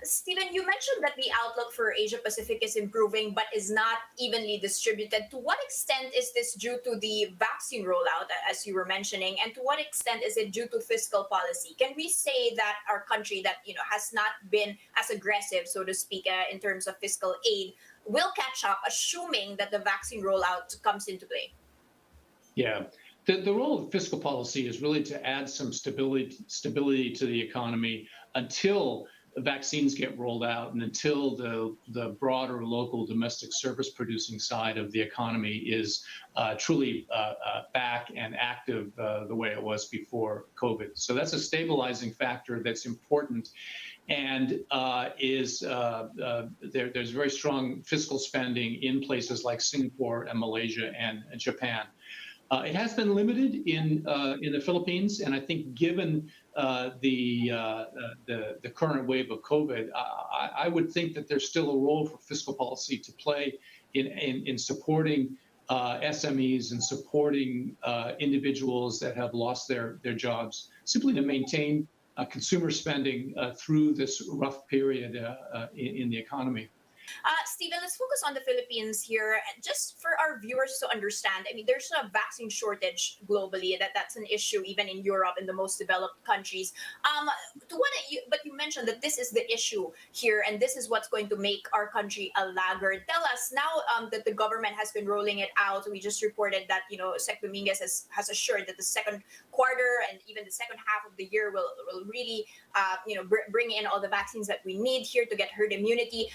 Stephen, you mentioned that the outlook for Asia Pacific is improving but is not evenly distributed. To what extent is this due to the vaccine rollout, as you were mentioning, and to what extent is it due to fiscal policy? Can we say that our country that has not been as aggressive, so to speak, in terms of fiscal aid, will catch up, assuming that the vaccine rollout comes into play? Yeah. The role of fiscal policy is really to add some stability to the economy until the vaccines get rolled out and until the broader local domestic service producing side of the economy is truly back and active the way it was before COVID. So that's a stabilizing factor that's important, and there's very strong fiscal spending in places like Singapore and Malaysia and Japan. It has been limited in the Philippines, and I think given the current wave of COVID, I would think that there's still a role for fiscal policy to play in supporting SMEs and supporting individuals that have lost their jobs, simply to maintain consumer spending through this rough period in the economy. Stephen, let's focus on the Philippines here. And just for our viewers to understand, I mean, there's a vaccine shortage globally. That's an issue even in Europe and the most developed countries. But you mentioned that this is the issue here, and this is what's going to make our country a laggard. Tell us now that the government has been rolling it out. We just reported that Sec Dominguez has assured that the second quarter and even the second half of the year will really bring in all the vaccines that we need here to get herd immunity.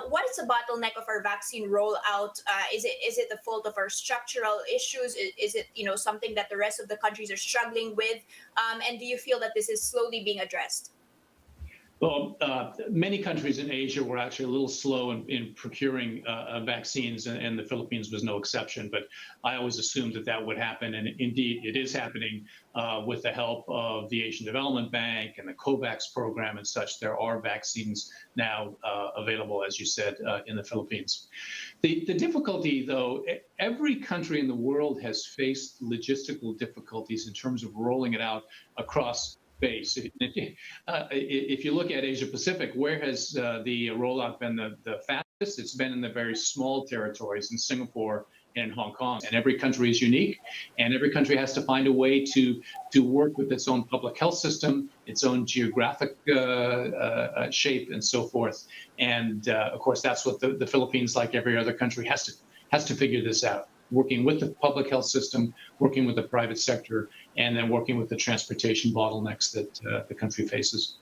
What is the bottleneck of our vaccine rollout? Is it the fault of our structural issues? Is it something that the rest of the countries are struggling with? And do you feel that this is slowly being addressed? Well, many countries in Asia were actually a little slow in procuring vaccines, and the Philippines was no exception. But I always assumed that would happen, and indeed it is happening with the help of the Asian Development Bank and the COVAX program and such. There are vaccines now available, as you said, in the Philippines. The difficulty, though, every country in the world has faced logistical difficulties in terms of rolling it out across base. If you look at Asia Pacific, where has the rollout been the fastest? It's been in the very small territories in Singapore and Hong Kong. And every country is unique, and every country has to find a way to work with its own public health system, its own geographic shape, and so forth. And of course, that's what the Philippines, like every other country, has to figure this out, working with the public health system, working with the private sector, and then working with the transportation bottlenecks that the country faces.